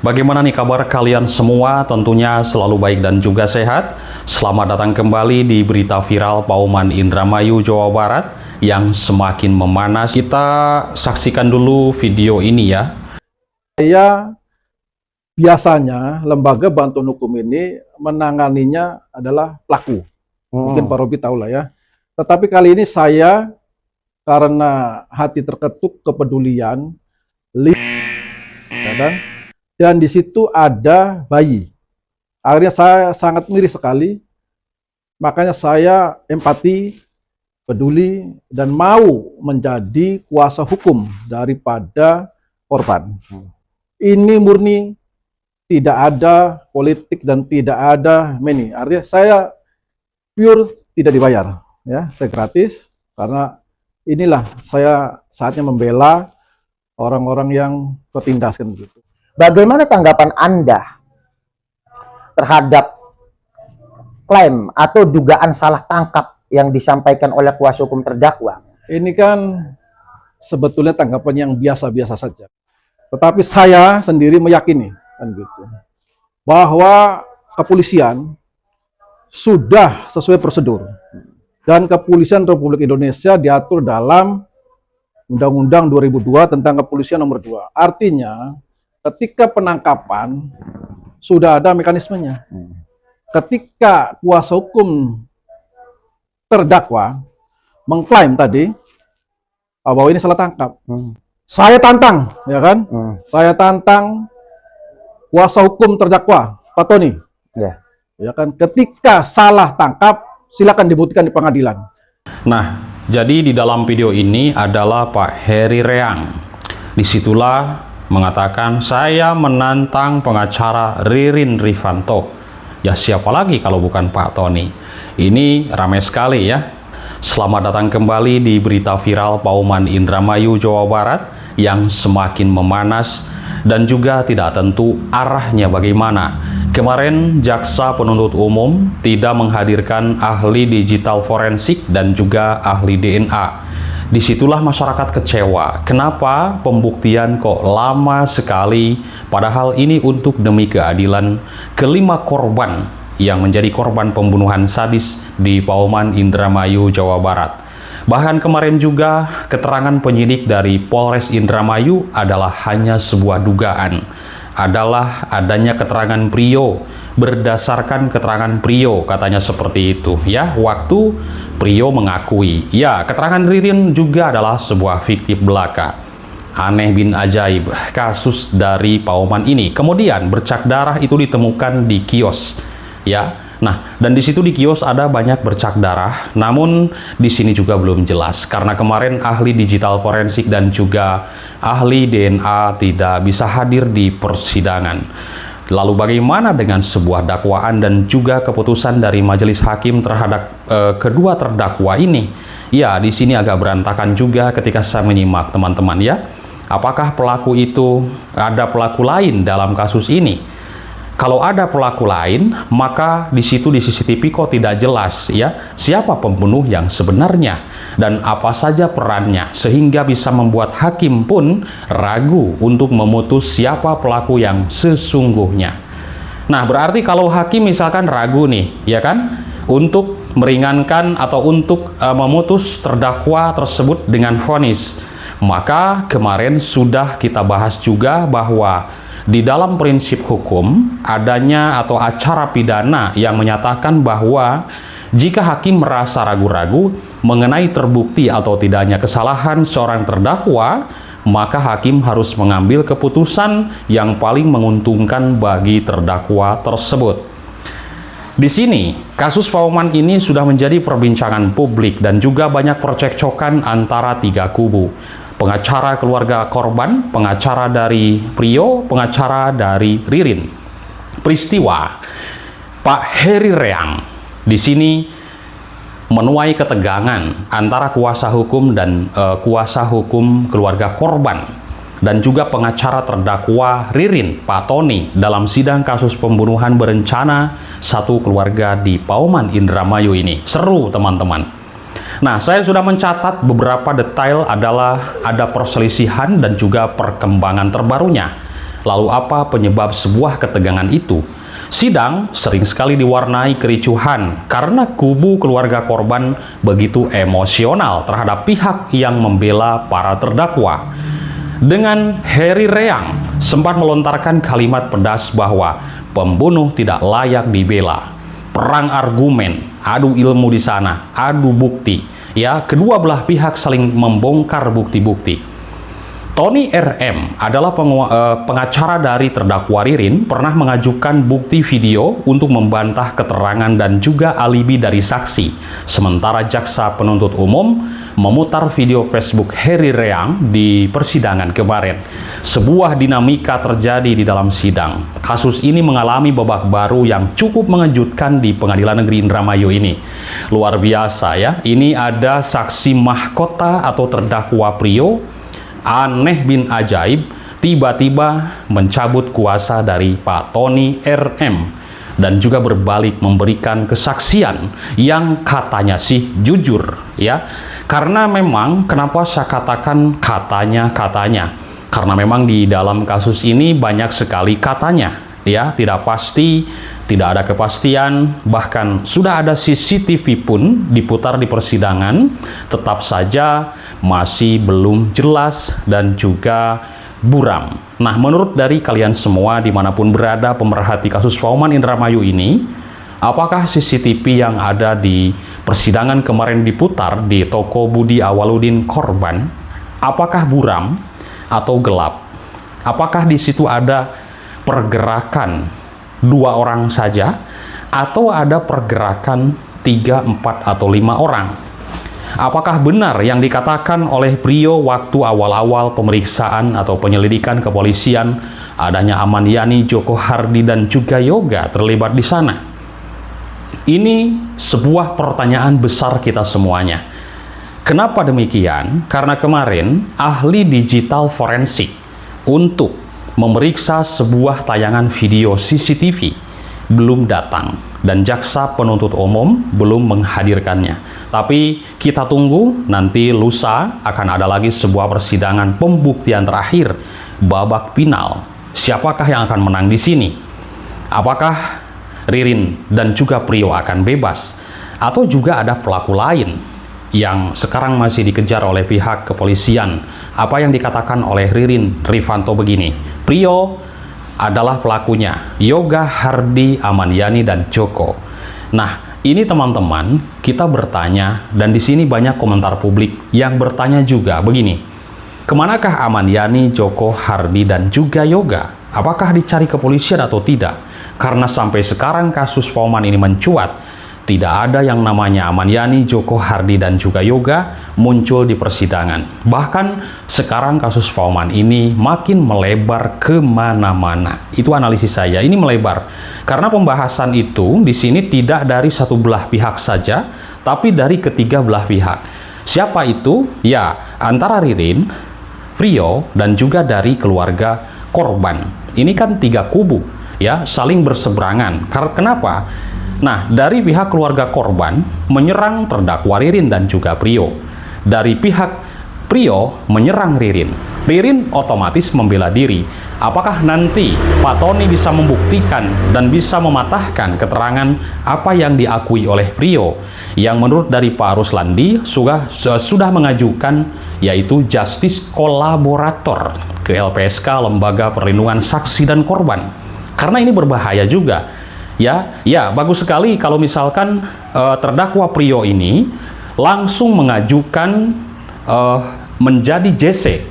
Bagaimana nih kabar kalian semua? Tentunya selalu baik dan juga sehat. Selamat datang kembali di berita viral Pauman Indramayu, Jawa Barat yang semakin memanas. Kita saksikan dulu video ini ya. Saya biasanya lembaga bantuan hukum ini menanganinya adalah pelaku. Mungkin Pak Robi tahu lah ya. Tetapi kali ini saya karena hati terketuk kepedulian, ya kan? Dan di situ ada bayi. Akhirnya saya sangat miris sekali. Makanya saya empati, peduli, dan mau menjadi kuasa hukum daripada korban. Ini murni tidak ada politik dan tidak ada money. Artinya saya pure tidak dibayar, ya, saya gratis karena inilah saya saatnya membela orang-orang yang tertindas kan begitu. Bagaimana tanggapan Anda terhadap klaim atau dugaan salah tangkap yang disampaikan oleh kuasa hukum terdakwa? Ini kan sebetulnya tanggapan yang biasa-biasa saja. Tetapi saya sendiri meyakini kan gitu, bahwa kepolisian sudah sesuai prosedur. Dan Kepolisian Republik Indonesia diatur dalam Undang-Undang 2002 tentang Kepolisian nomor 2. Artinya ketika penangkapan sudah ada mekanismenya. Ketika kuasa hukum terdakwa mengklaim tadi bahwa ini salah tangkap, saya tantang, ya kan? Saya tantang kuasa hukum terdakwa, Pak Tony. Ya kan? Ketika salah tangkap, silakan dibuktikan di pengadilan. Nah, jadi di dalam video ini adalah Pak Heri Reang. Disitulah mengatakan, saya menantang pengacara Ririn Rifanto. Ya siapa lagi kalau bukan Pak Tony? Ini ramai sekali ya. Selamat datang kembali di berita viral Pauman Indramayu, Jawa Barat yang semakin memanas dan juga tidak tentu arahnya bagaimana. Kemarin jaksa penuntut umum tidak menghadirkan ahli digital forensik dan juga ahli DNA. Disitulah masyarakat kecewa. Kenapa pembuktian kok lama sekali? Padahal ini untuk demi keadilan kelima korban yang menjadi korban pembunuhan sadis di Pauman Indramayu, Jawa Barat. Bahkan kemarin juga keterangan penyidik dari Polres Indramayu adalah hanya sebuah dugaan. Adalah adanya keterangan Prio, berdasarkan keterangan Prio, katanya seperti itu ya. Waktu Prio mengakui, ya keterangan Ririn juga adalah sebuah fiktif belaka. Aneh bin ajaib kasus dari Pauman ini. Kemudian bercak darah itu ditemukan di kios ya. Nah, dan di situ di kios ada banyak bercak darah, namun di sini juga belum jelas karena kemarin ahli digital forensik dan juga ahli DNA tidak bisa hadir di persidangan. Lalu bagaimana dengan sebuah dakwaan dan juga keputusan dari majelis hakim terhadap kedua terdakwa ini? Ya, di sini agak berantakan juga ketika saya menyimak teman-teman ya. Apakah pelaku itu ada pelaku lain dalam kasus ini? Kalau ada pelaku lain, maka di situ di CCTV kok tidak jelas ya siapa pembunuh yang sebenarnya dan apa saja perannya sehingga bisa membuat hakim pun ragu untuk memutus siapa pelaku yang sesungguhnya. Nah, berarti kalau hakim misalkan ragu nih, ya kan, untuk meringankan atau untuk memutus terdakwa tersebut dengan vonis, maka kemarin sudah kita bahas juga bahwa di dalam prinsip hukum adanya atau acara pidana yang menyatakan bahwa jika hakim merasa ragu-ragu mengenai terbukti atau tidaknya kesalahan seorang terdakwa, maka hakim harus mengambil keputusan yang paling menguntungkan bagi terdakwa tersebut. Di sini, kasus Pauman ini sudah menjadi perbincangan publik dan juga banyak percekcokan antara tiga kubu. Pengacara keluarga korban, pengacara dari Prio, pengacara dari Ririn. Peristiwa Pak Heri Reang di sini menuai ketegangan antara kuasa hukum dan kuasa hukum keluarga korban dan juga pengacara terdakwa Ririn, Pak Tony, dalam sidang kasus pembunuhan berencana satu keluarga di Pauman Indramayu ini. Seru teman-teman. Nah, saya sudah mencatat beberapa detail adalah ada perselisihan dan juga perkembangan terbarunya. Lalu apa penyebab sebuah ketegangan itu? Sidang sering sekali diwarnai kericuhan karena kubu keluarga korban begitu emosional terhadap pihak yang membela para terdakwa. Dengan Heri Reang sempat melontarkan kalimat pedas bahwa pembunuh tidak layak dibela. Perang argumen, adu ilmu di sana, adu bukti. Ya, kedua belah pihak saling membongkar bukti-bukti. Tony RM adalah pengacara dari terdakwa Ririn, pernah mengajukan bukti video untuk membantah keterangan dan juga alibi dari saksi. Sementara jaksa penuntut umum memutar video Facebook Heri Reang di persidangan kemarin. Sebuah dinamika terjadi di dalam sidang. Kasus ini mengalami babak baru yang cukup mengejutkan di Pengadilan Negeri Indramayu ini. Luar biasa ya, ini ada saksi mahkota atau terdakwa Prio, aneh bin ajaib, tiba-tiba mencabut kuasa dari Pak Tony RM dan juga berbalik memberikan kesaksian yang katanya sih jujur ya. Karena memang kenapa saya katakan katanya karena memang di dalam kasus ini banyak sekali katanya ya, tidak pasti, tidak ada kepastian, bahkan sudah ada CCTV pun diputar di persidangan, tetap saja masih belum jelas dan juga buram. Nah, menurut dari kalian semua dimanapun berada pemerhati kasus Pauman Indramayu ini, apakah CCTV yang ada di persidangan kemarin diputar di toko Budi Awaludin korban, apakah buram atau gelap? Apakah di situ ada pergerakan 2 orang saja atau ada pergerakan 3, 4, atau 5 orang? Apakah benar yang dikatakan oleh Prio waktu awal-awal pemeriksaan atau penyelidikan kepolisian adanya Aman Yani, Joko Hardi, dan juga Yoga terlibat di sana? Ini sebuah pertanyaan besar kita semuanya. Kenapa demikian? Karena kemarin ahli digital forensik untuk memeriksa sebuah tayangan video CCTV belum datang dan jaksa penuntut umum belum menghadirkannya. Tapi kita tunggu, nanti lusa akan ada lagi sebuah persidangan pembuktian terakhir, babak final. Siapakah yang akan menang di sini? Apakah Ririn dan juga Prio akan bebas? Atau juga ada pelaku lain yang sekarang masih dikejar oleh pihak kepolisian? Apa yang dikatakan oleh Ririn Rifanto begini, Prio adalah pelakunya, Yoga, Hardi, Aman Yani, dan Joko. Nah, ini teman-teman, kita bertanya, dan di sini banyak komentar publik yang bertanya juga begini, kemanakah Aman Yani, Joko, Hardi, dan juga Yoga? Apakah dicari kepolisian atau tidak? Karena sampai sekarang kasus Pauman ini mencuat, tidak ada yang namanya Aman Yani, Joko, Hardi, dan juga Yoga muncul di persidangan. Bahkan sekarang kasus Pauman ini makin melebar kemana-mana. Itu analisis saya, ini melebar. Karena pembahasan itu di sini tidak dari satu belah pihak saja, tapi dari ketiga belah pihak. Siapa itu? Ya, antara Ririn, Prio, dan juga dari keluarga korban. Ini kan 3 kubu, ya, saling berseberangan. Kenapa? Nah, dari pihak keluarga korban menyerang terdakwa Ririn dan juga Prio. Dari pihak Prio menyerang Ririn. Ririn otomatis membela diri. Apakah nanti Pak Tony bisa membuktikan dan bisa mematahkan keterangan apa yang diakui oleh Prio? Yang menurut dari Pak Ruslandi sudah mengajukan yaitu justice kolaborator ke LPSK, Lembaga Perlindungan Saksi dan Korban. Karena ini berbahaya juga. Ya, bagus sekali kalau misalkan terdakwa Prio ini langsung mengajukan menjadi JC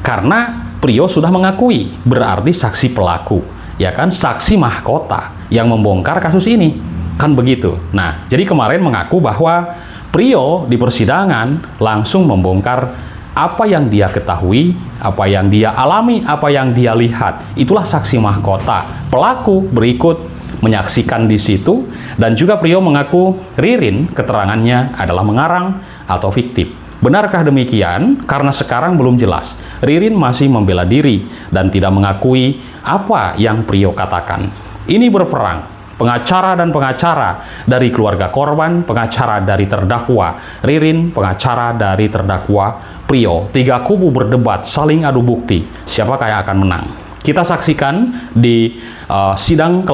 karena Prio sudah mengakui, berarti saksi pelaku, ya kan, saksi mahkota yang membongkar kasus ini, kan begitu. Nah, jadi kemarin mengaku bahwa Prio di persidangan langsung membongkar apa yang dia ketahui, apa yang dia alami, apa yang dia lihat. Itulah saksi mahkota. Pelaku berikut menyaksikan di situ, dan juga Prio mengaku Ririn keterangannya adalah mengarang atau fiktif. Benarkah demikian? Karena sekarang belum jelas. Ririn masih membela diri dan tidak mengakui apa yang Prio katakan. Ini berperang, pengacara dan pengacara dari keluarga korban, pengacara dari terdakwa Ririn, pengacara dari terdakwa Prio. 3 kubu berdebat, saling adu bukti. Siapakah yang akan menang? Kita saksikan di sidang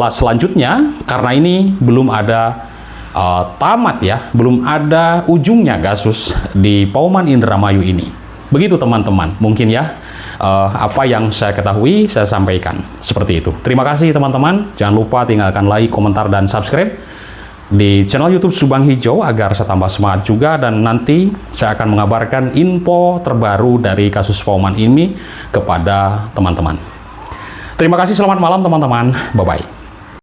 selanjutnya, karena ini belum ada tamat ya, belum ada ujungnya kasus di Pauman Indramayu ini. Begitu teman-teman, mungkin ya apa yang saya ketahui saya sampaikan seperti itu. Terima kasih teman-teman, jangan lupa tinggalkan like, komentar, dan subscribe di channel YouTube Subang Hijau agar saya tambah semangat juga, dan nanti saya akan mengabarkan info terbaru dari kasus Pauman ini kepada teman-teman. Terima kasih, selamat malam teman-teman, bye-bye.